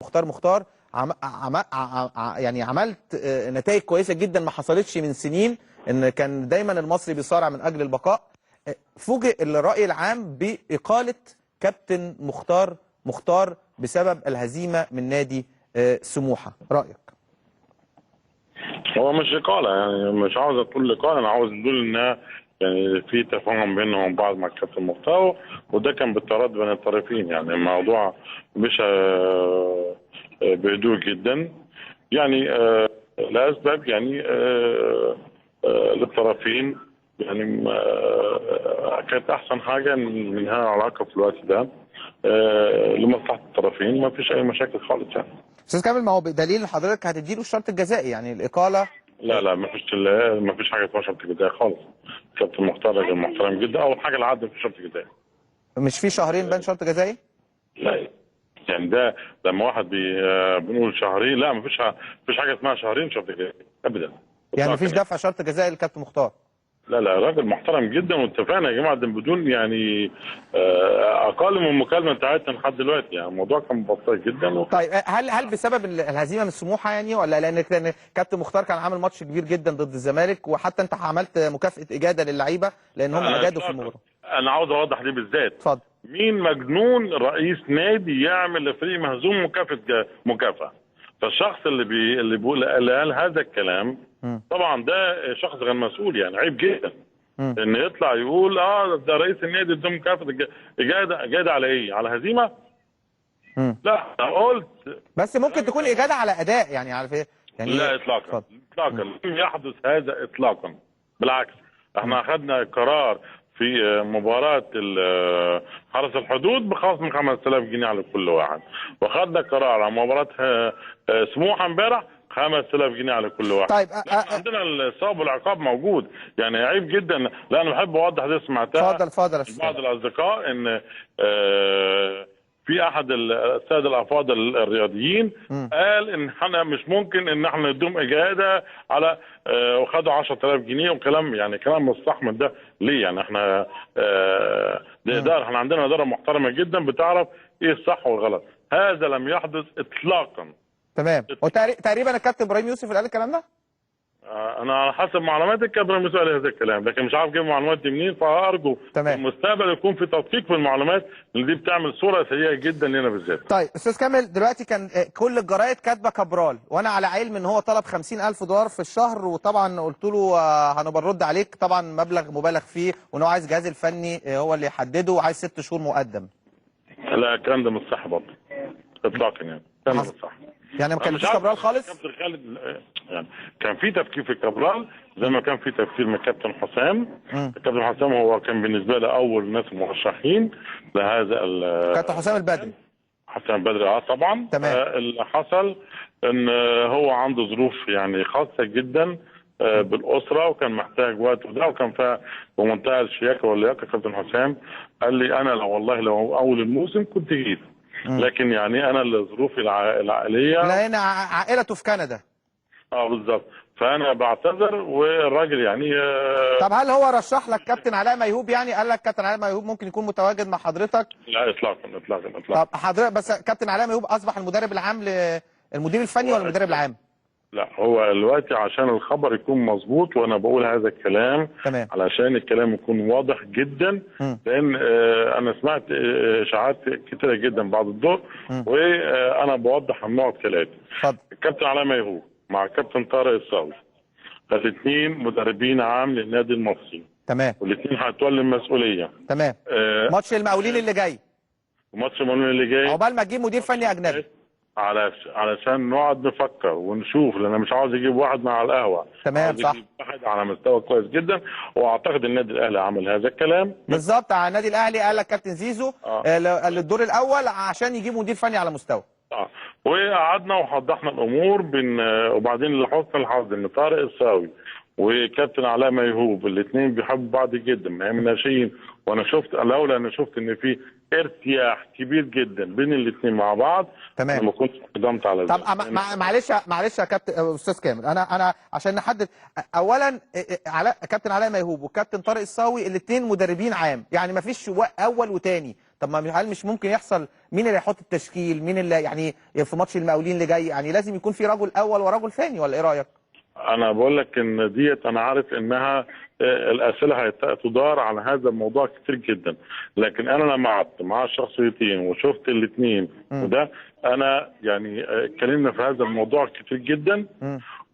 مختار يعني عملت نتائج كويسه جدا ما حصلتش من سنين، ان كان دايما المصري بيصارع من اجل البقاء. فوجئ الراي العام باقاله كابتن مختار بسبب الهزيمه من نادي سموحه، رايك؟ هو مش إقالة، يعني مش عاوز أقول إقالة، أنا عاوز أقول إنها يعني في تفاهم بينهم وبين بعض مع الكابتن مختار، وده كان بالتراضي بين الطرفين. يعني الموضوع مش بهدوء جدا، يعني لأسباب يعني للطرفين، يعني كانت أحسن حاجة ننهي العلاقة في الوقت ده لمصلحة الطرفين، ما فيش أي مشاكل خالص يعني. استاذ كامل، ما هو بدليل حضرتك هتديله الشرط الجزائي يعني الاقاله. لا ما فيش حاجه اسمها شرط جزائي خالص. كابتن مختار راجل محترم جدا. اول حاجه العدل في شرط جزائي. مش في شهرين بان شرط جزائي؟ لا يعني ده لما واحد بنقول شهرين، لا ما فيش حاجه اسمها شهرين شرط جزائي ابدا. يعني مفيش دفع شرط جزائي للكابتن مختار؟ لا راجل محترم جدا، واتفقنا يا جماعه ده بدون يعني اقل من المكالمه بتاعتنا لحد دلوقتي، يعني الموضوع كان بسيط جدا. طيب هل بسبب الهزيمه من سموحه يعني، ولا لان كابتن مختار كان عامل ماتش كبير جدا ضد الزمالك، وحتى انت عملت مكافاه اجاده للعيبه لان هم اجادوا في المباراه؟ انا عاوز اوضح دي بالذات. اتفضل. مين مجنون رئيس نادي يعمل لفريق مهزوم مكافاه؟ فالشخص اللي قال هذا الكلام طبعا ده شخص غير مسؤول، يعني عيب جدا ان يطلع يقول ده رئيس النادي ادى مكافاه اجاده على ايه؟ على هزيمه؟ لا انا قلت بس ممكن تكون اجاده على اداء، يعني على يعني لا اطلاقا اطلاقا لم يحدث هذا اطلاقا. بالعكس احنا اخذنا قرار في مباراة حرس الحدود بخصم 5000 جنيه على كل واحد، واخذنا قرار على مباراة سموحة امبارح 5000 جنيه على كل واحد. طيب عندنا الثواب والعقاب موجود، يعني عيب جدا. لا انا بحب اوضح دي، سمعتها اتفضل يا بعض الاصدقاء ان في احد الساده الافاضل الرياضيين قال ان احنا مش ممكن ان احنا ندوم اجاده على وخدوا 10000 جنيه وكلام، يعني كلام مش صح من ده. ليه؟ يعني احنا دي اداره، احنا عندنا اداره محترمه جدا بتعرف ايه الصح والغلط. هذا لم يحدث اطلاقا. تمام. وتقريبا الكابتن ابراهيم يوسف اللي قال الكلام ده؟ انا على حسب معلوماتي الكابتن مسؤول هذا الكلام، لكن مش عارف اجيب المعلومات دي منين، فارجو في المستقبل يكون في تدقيق في المعلومات، اللي دي بتعمل صوره سيئه جدا لنا بالذات. طيب استاذ كامل، دلوقتي كان كل الجرايد كاتبه كابرال، وانا على علم ان هو طلب $50,000 في الشهر، وطبعا قلت له هنبقى نرد عليك، طبعا مبلغ مبالغ فيه، وان هو عايز الجهاز الفني هو اللي يحدده، وعايز 6 شهور مقدم. لا الكلام ده مش صح برضه اطلاقا، يعني الكلام ده مش صح. يعني ما كانش كابرال خالص؟ كابتن خالد يعني كان في تفكير في كابرال زي ما كان في تفكير من كابتن حسام. كابتن حسام هو كان بالنسبه له اول الناس المرشحين لهذا كابتن حسام البدري. حسام البدري طبعا. تمام. اللي حصل ان هو عنده ظروف يعني خاصه جدا بالاسره، وكان محتاج وقت وده، وكان في بمنتهى الشياكه واللياقه. كابتن حسام قال لي انا لو اول الموسم كنت جيت، لكن يعني انا لظروفي العائليه، لان عائلته في كندا. بالظبط، فانا بعتذر. والراجل يعني طب هل هو رشح لك كابتن علاء ميهوب؟ يعني قال لك كابتن علاء ميهوب ممكن يكون متواجد مع حضرتك؟ لا اطلاقا. طب حضرتك بس كابتن علاء ميهوب اصبح المدرب العام المدير الفني ولا المدرب العام؟ لا هو دلوقتي عشان الخبر يكون مظبوط، وانا بقول هذا الكلام تمام، علشان الكلام يكون واضح جدا، لان انا سمعت اشاعات كتيره جدا بعد الظهر، وانا بوضح النقط كالاتي. الكابتن علاء ميهوب مع الكابتن طارق الصاوي الاثنين مدربين عام للنادي المصري. تمام. والاثنين هيتولوا المسؤوليه. تمام. ماتش المقاولين اللي جاي. وماتش المقاولين اللي جاي عقبال ما تجيب مدير فني اجنبي. علشان نقعد نفكر ونشوف، لان انا مش عاوز اجيب واحد مع القهوه. تمام صح. اجيب واحد على مستوى كويس جدا، واعتقد النادي الاهلي عمل هذا الكلام بالظبط. على النادي الاهلي قال لك كابتن زيزو للدور الاول عشان يجيب مدير فني على مستوى. وقعدنا ووضحنا الامور وبعدين لحسن الحظ ان طارق الصاوي وكابتن علاء ميهوب الاثنين بيحبوا بعض جدا من ايام الناشئين، وانا شفت انا شفت ان في ارتياح كبير جدا بين الاثنين مع بعض. تمام. ما كنتش قدمت على طب معلش يا كابتن استاذ كامل، انا عشان نحدد اولا، كابتن علاء ميهوب والكابتن طارق الصاوي الاثنين مدربين عام، يعني ما فيش اول وثاني. طب ما هل مش ممكن يحصل مين اللي هيحط التشكيل، مين اللي يعني في ماتش المقاولين اللي جاي، يعني لازم يكون في رجل اول ورجل ثاني، ولا ايه رايك؟ انا بقول لك ان ديت انا عارف انها الاسئله هتدار على هذا الموضوع كتير جدا، لكن انا لما قعدت مع الشخصيتين وشفت الاثنين وده انا يعني اتكلمنا في هذا الموضوع كتير جدا،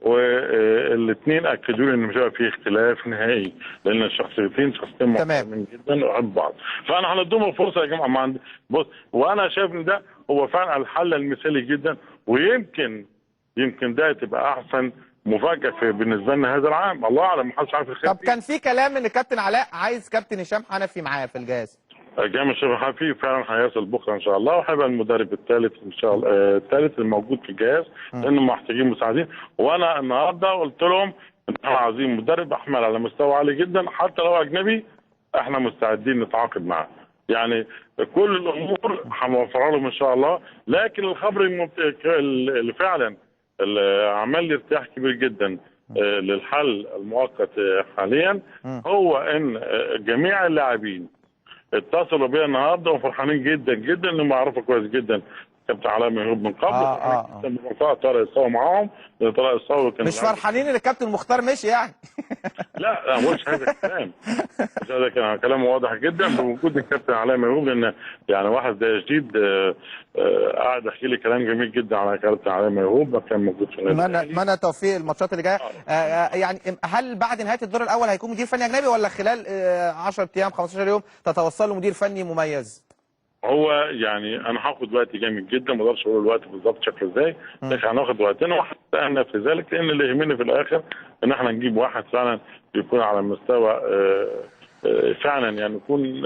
والاثنين اكدوا لي ان مش هيبقى فيه اختلاف نهائي، لان الشخصيتين شخصيتين محترمين جدا ويحبوا بعض، فانا هنديهم الفرصه يا جماعه. ما عندي بص، وانا شايف ان ده هو فعلا الحل المثالي جدا، ويمكن ده تبقى احسن مفاجاه بالنسبه لنا هذا العام، الله اعلم، محدش عارف الخير. طب كان في كلام ان كابتن علاء عايز كابتن هشام حنفي معاه في الجهاز. جامع الشيخ حنفي فعلا هيصل بكره ان شاء الله، وهيبقى المدرب الثالث ان شاء الله، الثالث الموجود في الجهاز، لانهم محتاجين مساعدين. وانا النهارده قلت لهم ان احنا عايزين مدرب احمل على مستوى عالي جدا، حتى لو اجنبي احنا مستعدين نتعاقد معاه. يعني كل الامور هنوفرها لهم ان شاء الله، لكن الخبر اللي فعلا اللي عمل لي ارتياح كبير جدا للحل المؤقت حاليا هو ان جميع اللاعبين اتصلوا بيا النهارده وفرحانين جدا جدا، انهم يعرفوا كويس جدا كابتن علاء ميهوب من قبل. كان طارق الصاوي معاهم، طارق الصاوي كان مش فرحانين ان الكابتن مختار مشي يعني؟ لا مش هذا الكلام، مش هذا الكلام، كلام واضح جدا بوجود الكابتن علاء ميهوب، لان يعني واحد زي جديد قاعد يحكي لي كلام جميل جدا على كابتن علاء ميهوب، كان موجود في النادي. اتمنى توفيق الماتشات اللي جايه. يعني هل بعد نهايه الدور الاول هيكون مدير فني اجنبي، ولا خلال 10 ايام 15 يوم تتوصل له مدير فني مميز؟ هو يعني انا هاخد وقت جامد جدا، ما اقدرش اقول الوقت بالظبط شكله ازاي، لكن هناخد وقتنا وهنستنى في ذلك، لان اللي يهمني في الاخر ان احنا نجيب واحد فعلا يكون على مستوى فعلا، يعني يكون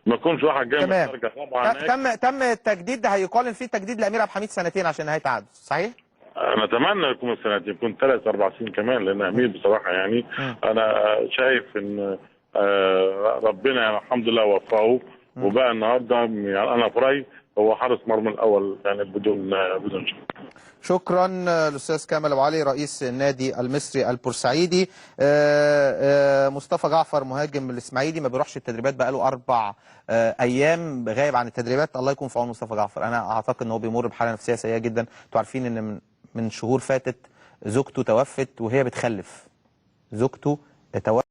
ما يكونش واحد جاي من الدرجه طبعا. تم التجديد، ده هيقال ان في تجديد لامير عبد الحميد سنتين عشان نهايه عقده، صحيح؟ نتمنى يكون السنتين، يكون 3-4 سنين كمان، لان امير بصراحه يعني انا شايف ان ربنا يعني الحمد لله وفقه، وبقى النهارده يعني انا في رايي هو حارس مرمى الاول يعني بدون شك. شكرا الاستاذ كامل ابو علي رئيس النادي المصري البورسعيدي. مصطفى جعفر مهاجم الاسماعيلي ما بيروحش التدريبات بقاله 4 ايام غايب عن التدريبات، الله يكون في عون مصطفى جعفر. انا اعتقد ان هو بيمر بحاله نفسيه سيئه جدا. انتوا عارفين ان من شهور فاتت زوجته توفت وهي بتخلف، زوجته توفت